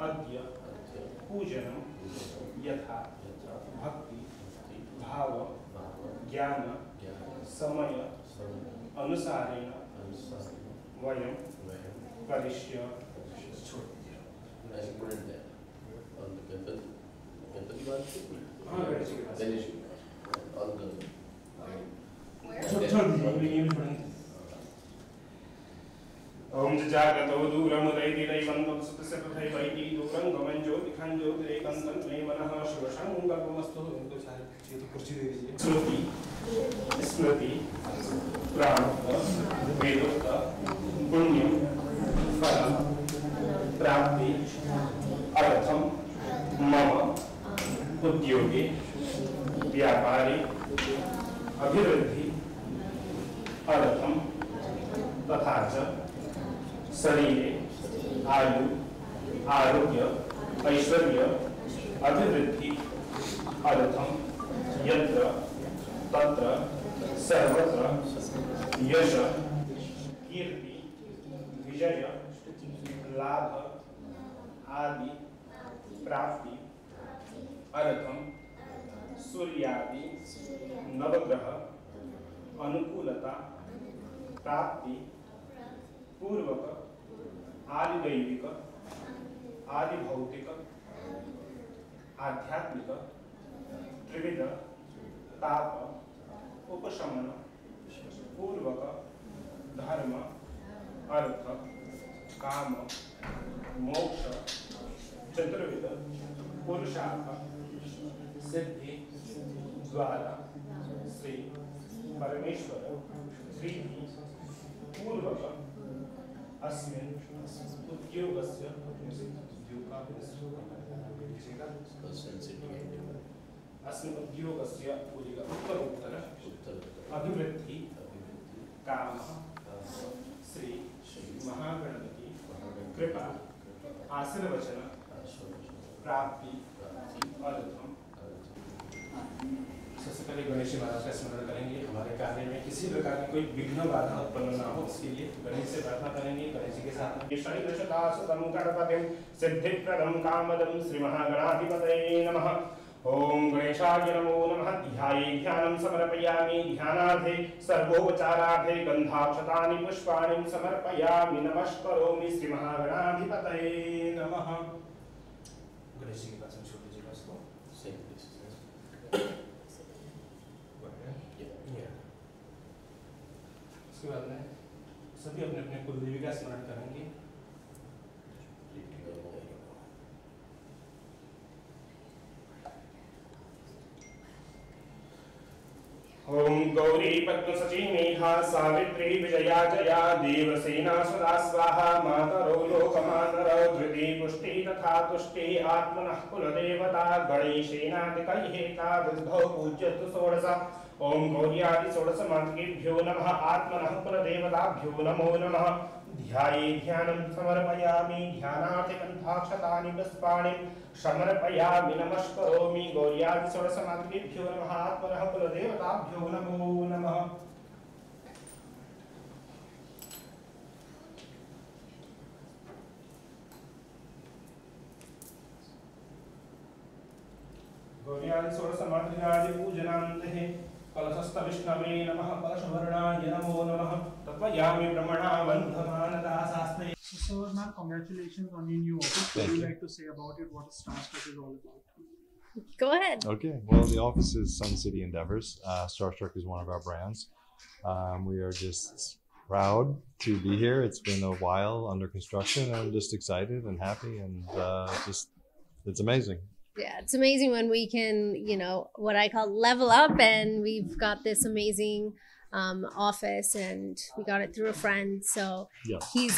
अद्य पूजनम यथा भक्ति भाव ज्ञान समय अनुसारेण वयम करिष्यामः. ओम जागतो दूरमुदैतिदैवन्तं सुतसपथैवैति दूरं गमन ज्योतिखं ज्योतिरेकन्तं मे मनः शिवसङ्कल्पमस्तु. कुर्सी दे दीजिए. श्रुति स्मृति प्राणोक्त वेदोक्त पुण्यं फलं प्राप्ति अर्थम मम उद्योगे व्यापारे अभिवृद्धि अर्थम तथा च शरीरे आयु आरोग्य ऐश्वर्य अभिवृद्धि अर्थम यत्र तत्र सर्वत्र यश कीर्ति विजय लाभ आदि प्राप्ति अर्थम सूर्यादि नवग्रह अनुकूलता प्राप्ति पूर्वक आदिदैविक आदिभौतिक आध्यात्मिक त्रिविध ताप उपशमन पूर्वक धर्म अर्थ काम मोक्ष चतुर्विध पुरुषार्थ सिद्धि द्वारा श्री परमेश्वर प्रीति पूर्वक अस्मिन् उद्योगस्य उत्तरोत्तर अभिवृद्धि काम श्री महागणपति कृपा आशीर्वचन प्राप्ति अर्थम. सबसे पहले गणेश जी महाराज का स्मरण करेंगे. हमारे कार्य में किसी प्रकार की कोई विघ्न बाधा उत्पन्न ना हो, इसके लिए गणेश से प्रार्थना करेंगे. गणेश जी के साथ शनिदशदासुतं गणपतिं सिद्धिप्रदं कामदं श्री महागणाधिपतये नमः. ओम गणेशाय नमो नमः. ध्याये ध्यानं समर्पयामि. ध्यानार्थे सर्वोपचारार्थे गन्धाक्षतानि पुष्पाणि समर्पयामि. नमस्करोमि श्री महागणाधिपतये नमः. गणेश जी के पास छोड़ दीजिएगा इसको. उसके बाद में सभी अपने अपने कुलदेवी का स्मरण करेंगे. ओम गौरी पद्मसची मेघा सावित्री विजया जया देवसेना सदा स्वाहा मातरो लोकमातरो धृति पुष्टि तथा तुष्टि आत्मनः कुलदेवता गणेशेनादिकैहेता बुद्धौ पूज्यतु षोडश. ओम गौर्यादि षोडश मातृकेभ्यो नमः. आत्मनः कुलदेवताभ्यो नमो नमः. ध्याये ध्यानं समर्पयामि. ध्यानार्थे गन्धाक्षतानि पुष्पाणि समर्पयामि. नमस्करोमि. गौर्यादि षोडश मातृकेभ्यो नमः. आत्मनः कुलदेवताभ्यो नमो नमः. गौर्यादि षोडश मातृकादि पूजनान्ते कलशस्थविष्णवे नमः. कलशवर्णाय नमो नमः. तत्त्वयामि ब्रह्मणा बन्धमानदासास्ते. So, ma'am, congratulations on your new office. What would you like to say about it? What Starstruck is all about? Go ahead. Okay. Well, the office is Sun City Endeavors. Starstruck is one of our brands. We are just proud to be here. It's been a while under construction. I'm just excited and happy, and it's amazing. Yeah, it's amazing when we can, what I call level up, and we've got this amazing office, and we got it through a friend. So Yes. he's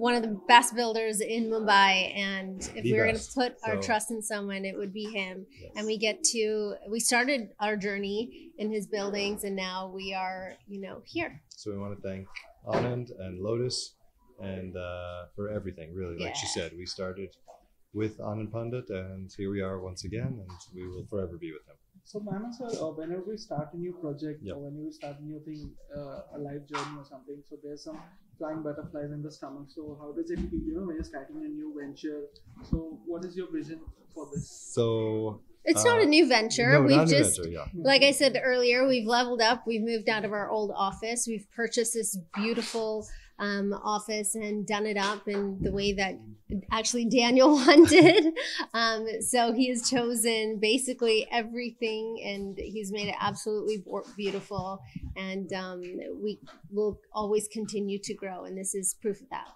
one of the best builders in Mumbai, and if we were going to put our trust in someone, it would be him. Yes. And we started our journey in his buildings, and now we are, here. So we want to thank Anand and Lotus and for everything, really. Like she said, we started with Anand Pandit, and here we are once again, and we will forever be with him. So, ma'am, sir, whenever we start a new project Yep. or whenever we start a new thing, a life journey or something, so there's some flying butterflies in the stomach. So, how does it feel, when you're starting a new venture? So, what is your vision for this? So It's not a new venture. no, We've not a new just, venture, yeah. like I said earlier, we've leveled up. We've moved out of our old office. We've purchased this beautiful office and done it up in the way that actually Daniel wanted. So he has chosen basically everything, and he's made it absolutely beautiful. And we will always continue to grow, and this is proof of that.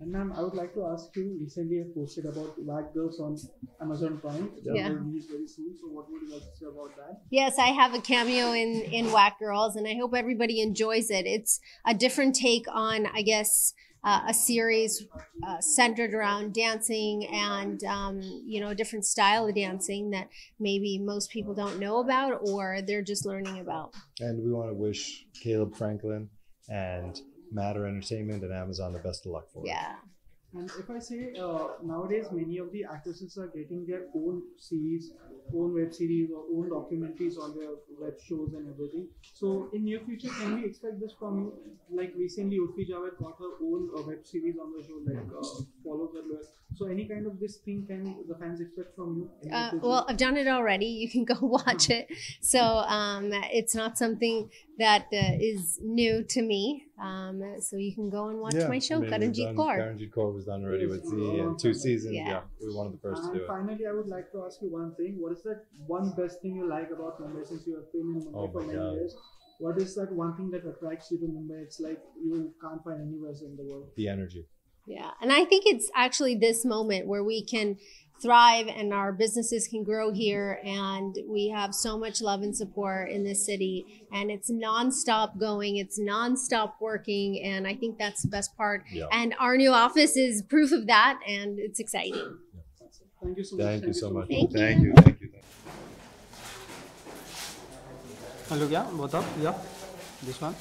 And ma'am, I would like to ask you, recently I posted about Whack Girls on Amazon Prime. It's Yeah. going to release very soon. So, what would you like to say about that? Yes, I have a cameo in Whack Girls, and I hope everybody enjoys it. It's a different take on, I guess, a series centered around dancing and, a different style of dancing that maybe most people don't know about or they're just learning about. And we want to wish Caleb Franklin and Matter Entertainment and Amazon the best of luck for it. Yeah. And if I say nowadays, many of the actresses are getting their own series, own web series, or own documentaries on their web shows and everything. So, in near future, can we expect this from you? Like recently, Urfi Javed got her own web series on the show, like Follow the Lure. So, any kind of this thing can the fans expect from you? In the future? Well, I've done it already. You can go watch it. So it's not something that is new to me. So you can go and watch my show, Karanjit Kaur. Karanjit Kaur was done already with the 2 seasons. Yeah. Yeah, we were one of the first to And do it. finally, I would like to ask you one thing. What is that one best thing you like about Mumbai since you have been in Mumbai Oh for my many God. years? What is that one thing that attracts you to Mumbai? It's like you can't find anywhere else in the world. The energy. Yeah. And I think it's actually this moment where we can thrive and our businesses can grow here, and we have so much love and support in this city, and it's nonstop going, it's nonstop working, and I think that's the best part. Yeah. And our new office is proof of that, and it's exciting. Thank you so much. Thank you so much. Thank you. Thank you. Thank you. Hello, yeah, both up, yeah, this one.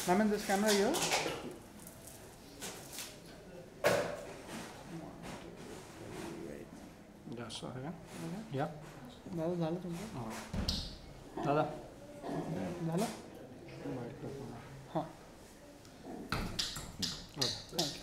Ma'am, in this camera here. Just a second. Yeah. दादा झालं तुमचं? दादा झालं? Microphone. हां. Okay.